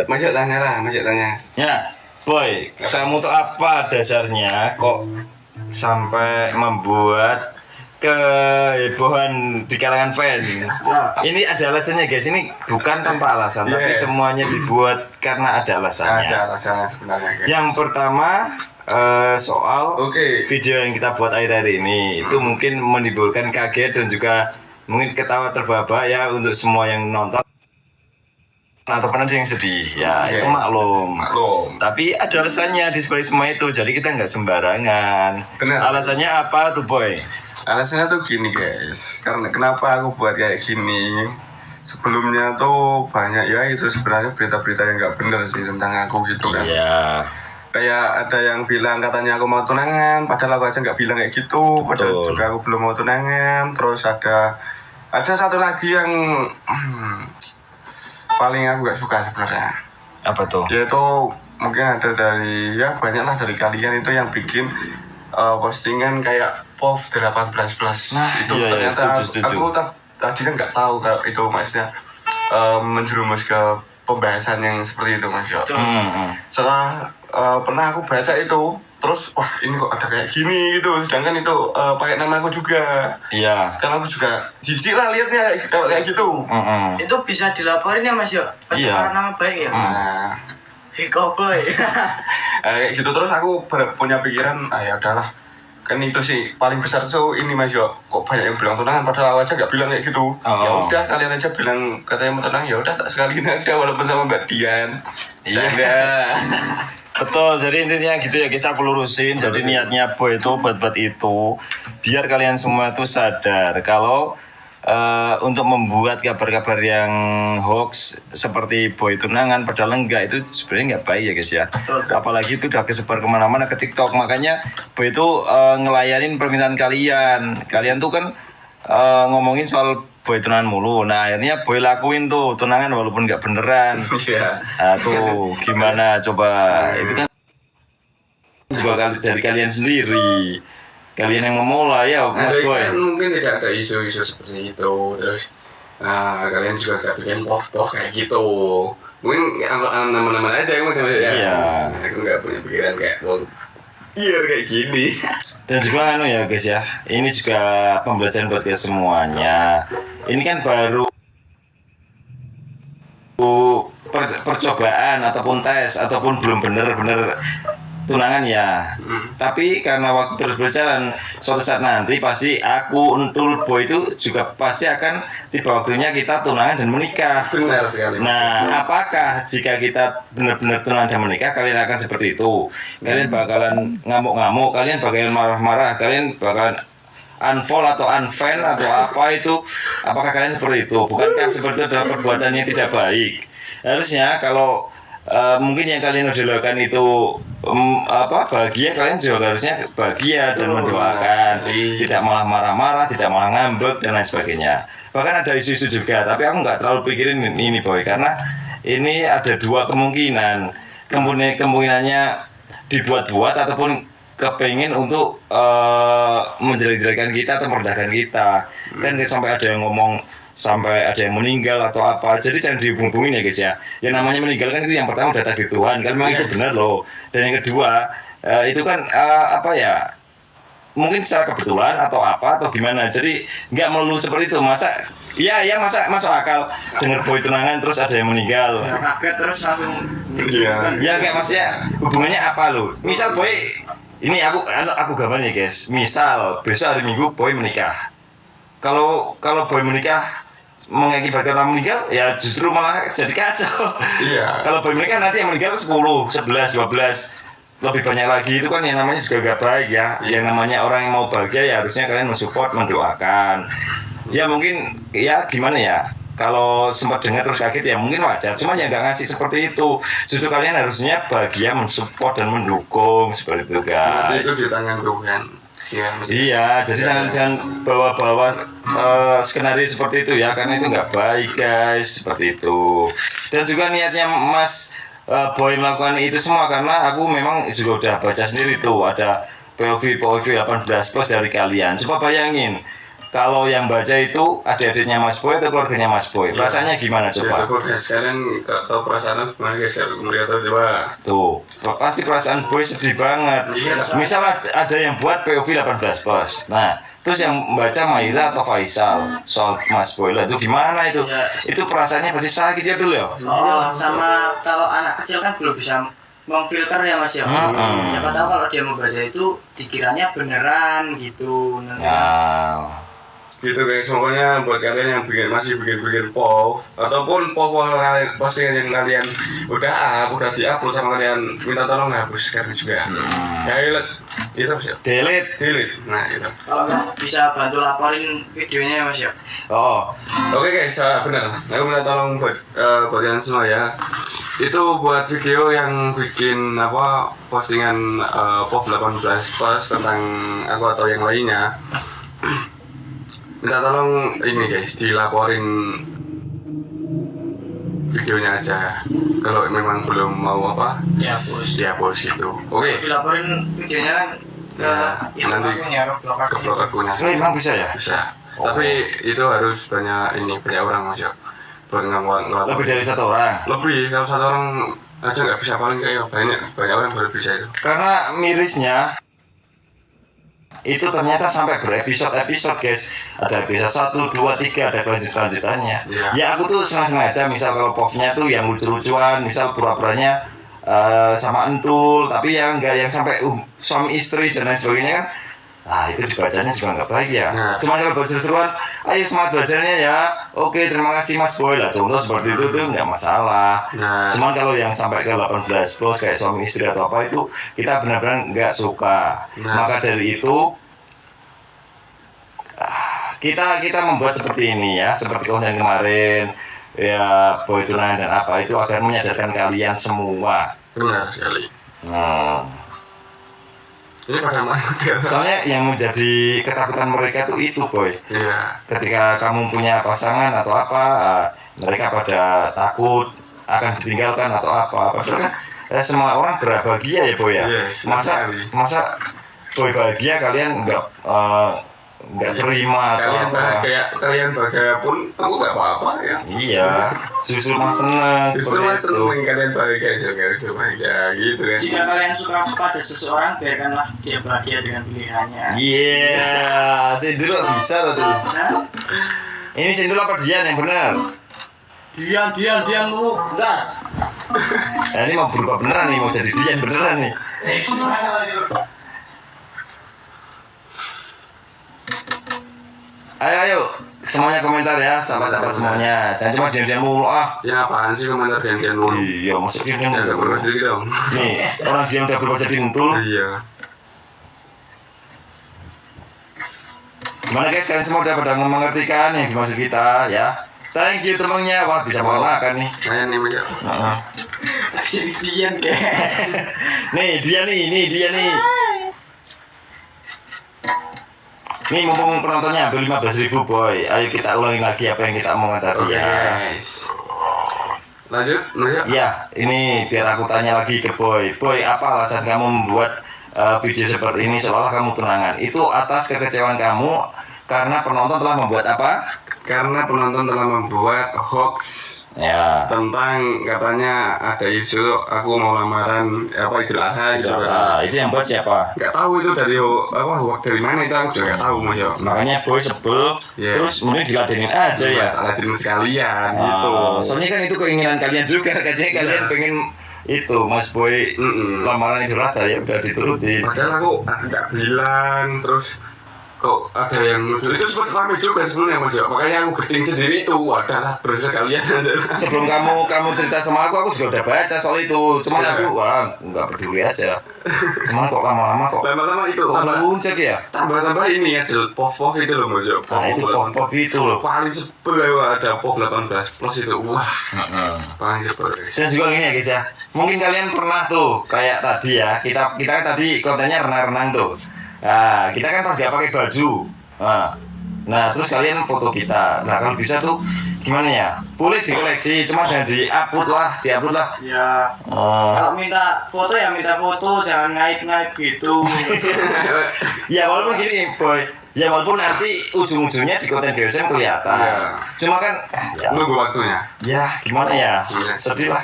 Masuk tanya lah, masuk tanya. Ya, Boy, kamu tuh apa dasarnya kok sampai membuat kehebohan di kalangan fans? Ini ada alasannya guys, ini bukan tanpa alasan, tapi semuanya dibuat karena ada alasannya. Ada alasannya sebenarnya guys. Yang pertama soal video yang kita buat akhir-akhir ini itu mungkin menimbulkan kaget dan juga mungkin ketawa terbahak ya untuk semua yang nonton ataupun ada yang sedih ya itu maklum. Tapi ada alasannya di sebalik semua itu, jadi kita nggak sembarangan. Benar. Alasannya apa tuh Boy? Alasannya tuh gini guys, karena kenapa aku buat kayak gini, sebelumnya tuh banyak ya itu sebenarnya berita-berita yang nggak bener sih tentang aku gitu kan. Iya. Kayak ada yang bilang katanya aku mau tunangan, padahal aku aja nggak bilang kayak gitu. Padahal juga aku belum mau tunangan. Terus ada satu lagi yang paling aku gak suka sebenarnya. Apa tuh? Yaitu mungkin ada dari ya banyak lah dari kalian itu yang bikin postingan kayak POV 18 plus. Nah, itu iya, ternyata setuju. aku tadinya nggak tahu kalau itu maksudnya menjerumus ke pembahasan yang seperti itu Mas Yo. Setelah pernah aku baca itu, terus wah ini kok ada kayak gini gitu, sedangkan itu pakai nama aku juga. Iya. Karena aku juga jijik lah liatnya kayak gitu. Itu bisa dilaporin ya Mas Yo? Pencemaran nama baik ya? Nah, Hikoboy. kayak gitu terus aku punya pikiran, ya udahlah. Kan itu sih paling besar tuh ini Mas Yo. Kok banyak yang bilang tunangan padahal aku aja nggak bilang kayak gitu. Ya udah kalian aja bilang katanya mau tunangan, ya udah tak sekalian aja walaupun sama Mbak Dian. Iya. Betul, jadi intinya gitu ya guys, aku lurusin. Jadi niatnya Boy itu buat itu biar kalian semua tuh sadar kalau untuk membuat kabar-kabar yang hoax seperti Boy tunangan padahal enggak, itu sebenarnya nggak baik ya guys ya. Apalagi itu udah kesebar kemana-mana ke TikTok. Makanya Boy itu ngelayanin permintaan kalian tuh kan ngomongin soal Boy tunangan mulu. Nah akhirnya Boy lakuin tuh tunangan walaupun nggak beneran. Iya. Nah tuh gimana coba, itu kan juga dari kalian sendiri, kalian yang memulai ya Mas Boy. Kan mungkin tidak ada isu-isu seperti itu, terus kalian juga gak bikin POV kayak gitu. Mungkin nama-nama aja yang udah ya. Iya. Aku gak punya pikiran kayak iya kayak gini. Dan juga ya guys ya, ini juga pembelajaran buat kita semuanya. Ini kan baru percobaan ataupun tes ataupun belum bener-bener tunangan ya. Tapi karena waktu terus berjalan, suatu saat nanti pasti aku Untul Boy itu juga pasti akan tiba waktunya kita tunangan dan menikah. Benar sekali. Nah, apakah jika kita benar-benar tunangan dan menikah, kalian akan seperti itu? Kalian bakalan ngamuk-ngamuk, kalian bakalan marah-marah, kalian bakalan unfollow atau unfriend atau apa itu? Apakah kalian seperti itu? Bukankah seperti itu adalah perbuatan yang tidak baik? Harusnya kalau mungkin yang kalian udah lakukan itu bahagia, kalian juga harusnya bahagia dan mendoakan, tidak malah marah-marah, tidak malah ngambek dan lain sebagainya. Bahkan ada isu-isu juga, tapi aku nggak terlalu pikirin ini Boy, karena ini ada dua kemungkinan. Kemungkinannya dibuat-buat ataupun kepengen untuk menjelek-jelekan kita atau merendahkan kita. Kan sampai ada yang ngomong sampai ada yang meninggal atau apa, jadi jangan dihubung-hubungin ya guys ya. Yang namanya meninggal kan itu yang pertama udah takdir Tuhan kan, memang itu benar loh. Dan yang kedua itu kan mungkin secara kebetulan atau apa atau gimana, jadi nggak melulu seperti itu. Masa masa masuk akal dengar Boy tunangan terus ada yang meninggal Ya kaget terus langsung. Iya. kayak maksudnya hubungannya apa lo? Misal Boy ini aku gambar nih guys, misal besok hari Minggu Boy menikah. Kalau Boy menikah mengakibatkan orang meninggal, ya justru malah jadi kacau. Iya. Kalau Boy menikah nanti yang meninggal 10, 11, 12 lebih banyak lagi, itu kan yang namanya juga gak baik ya. Yang namanya orang yang mau bahagia ya harusnya kalian mensupport, mendoakan. Ya mungkin ya gimana ya, kalau sempat dengar terus kaget ya mungkin wajar, cuman ya nggak ngasih seperti itu. Justru kalian harusnya bahagia, mensupport dan mendukung seperti itu guys. Itu di tangan Tuhan. Iya, jadi jangan bawa-bawa skenario seperti itu ya, karena itu nggak baik guys, seperti itu. Dan juga niatnya Mas Boy melakukan itu semua karena aku memang juga udah baca sendiri tuh ada POV 18 plus dari kalian. Coba bayangin, kalau yang baca itu adik-adiknya Mas Boy atau keluarganya Mas Boy? Rasanya gimana Ya, coba? aku sekalian gak tahu perasaan gimana guys, ya melihat coba. Tuh, pasti perasaan Boy sedih banget. Misal ada yang buat POV 18+. Nah, terus yang baca Maira atau Faisal soal Mas Boy lah, itu gimana itu? Ya. Itu perasaannya pasti sakit ya dulu ya? Oh, sama kalau anak kecil kan belum bisa memfilter ya Mas ya. Siapa tahu kalau dia membaca itu dikiranya beneran gitu. Nah, Gitu guys, pokoknya buat kalian yang masih bikin POV ataupun POV postingan yang kalian udah di-upload sama kalian, minta tolong hapuskan juga. Delete, itu Mas ya. delete. Nah itu. Kalau nggak bisa bantu laporin videonya ya Mas ya. Oh, Oke guys, benar. Aku minta tolong buat kalian semua ya. Itu buat video yang bikin postingan POV 18+ tentang aku atau yang lainnya. Minta tolong ini guys, dilaporin videonya aja. Kalau memang belum mau dihapus gitu. Oke. Dilaporin videonya kan ke Nanti akunnya, ke blog akunnya. emang bisa ya? Bisa. Tapi itu harus banyak orang Mas ya. Buat ngelapor. Lebih dari satu orang. Lebih, kalau satu orang aja nggak bisa, paling kayak banyak orang baru bisa itu. Karena mirisnya itu ternyata sampai berepisode-episode guys. Ada episode 1, 2, 3, ada kelanjutannya. Iya. Ya aku tuh sengaja misal kalau POV-nya tuh yang lucu-lucuan, misal pura-puranya sama entul, tapi yang enggak yang sampai suami istri dan lain sebagainya kan. Nah itu dibacanya juga nggak baik ya. Nah. Cuma kalau buat seru-seruan, ayo semangat belajarnya ya. Oke, terima kasih Mas Boy lah. Contoh seperti itu tuh nggak masalah. Nah. Cuman kalau yang sampai ke 18+ kayak suami istri atau apa itu kita benar-benar nggak suka. Nah. Maka dari itu kita membuat seperti ini ya, seperti konten kemarin ya Boy Tunangan dan apa itu agar menyadarkan kalian semua. Benar sekali. Ini pada mana dia? Soalnya yang menjadi ketakutan mereka tuh itu Boy. Iya. Ketika kamu punya pasangan atau apa, mereka pada takut akan ditinggalkan atau apa. Padahal kan semua orang berbahagia ya Boy ya. Yes, masa sekali. Boy bahagia kalian nggak terima atau Kalian apa. bahagia pun aku nggak apa-apa ya. Iya, justru mas seneng Justru seperti Mas itu. seneng kalian bahagia juga, bahagia gitu kan. Jika kalian suka pada seseorang, biarkanlah dia bahagia dengan pilihannya. Iya, Sindul bisa tuh. Nah, Ini Sindul apa Dian yang benar? diam dulu, bentar. Nah, ini mau berubah beneran nih, mau jadi Dian beneran nih. Ayo, semuanya komentar ya, sahabat-sahabat semuanya. Jangan cuma diam-diam mulu ah. Ya apaan sih komentar gantian mulu? Iya, maksud diam-diam Ya nggak mulu. perlu diri dong. Nih, orang diam udah berubah jadi entul. Iya. Gimana guys, kalian semua udah pada mengerti kan yang dimaksud kita ya? Thank you temennya, wah bisa makan nih. Saya nih Mas. Heeh. Jadi diam deh. Nih dia nih. Nih mumpung penontonnya hampir 15.000 Boy. Ayo kita ulangi lagi apa yang kita omongin tadi Oke ya. guys. Lanjut. Ya, ini biar aku tanya lagi ke Boy. Boy, apa alasan kamu membuat video seperti ini seolah kamu tunangan? Itu atas kekecewaan kamu karena penonton telah membuat apa? Karena penonton telah membuat hoax Ya. tentang katanya ada isu aku mau lamaran Idul Adha gitu kan. Itu yang buat siapa? Nggak tahu itu dari dari mana itu aku juga nggak tahu Mas yo. Makanya Boy sebel, Yes. terus kemudian diladenin aja ya. Alatin sekalian gitu. Soalnya kan itu keinginan kalian juga, katanya kalian pengen itu Mas Boy lamaran Idul Adha ya udah diturutin. Padahal aku nggak bilang, terus kok ada yang muncul itu sempat ramai juga sebelumnya Mas yo. Makanya aku geting sendiri itu adalah berusaha kalian. Sebelum kamu cerita sama aku juga udah baca soal itu. Cuman Iya. aku nggak peduli aja. Cuman kok lama-lama kok Lama-lama itu kok muncul ya. tambah ini ya, POV itu loh Mas yo. Nah itu pop itu loh. Paling sebel ya ada POV 18+ itu. Wah, paling sebel guys. Dan juga gini ya guys ya. Mungkin kalian pernah tuh kayak tadi ya. Kita kan tadi kontennya renang-renang tuh. Nah, kita kan pas gak pakai baju. Nah, terus kalian foto kita. Nah, kalau bisa tuh gimana ya? Boleh dikoleksi, cuma jangan diupload lah. Ya. Oh. Kalau minta foto ya minta foto, jangan ngaib-ngaib gitu. Ya walaupun gini boy, ya walaupun nanti ujung-ujungnya di konten BSM kelihatan. Iya. Cuma kan, ya, Nunggu waktunya. ya gimana ya? Iya. Sedih lah.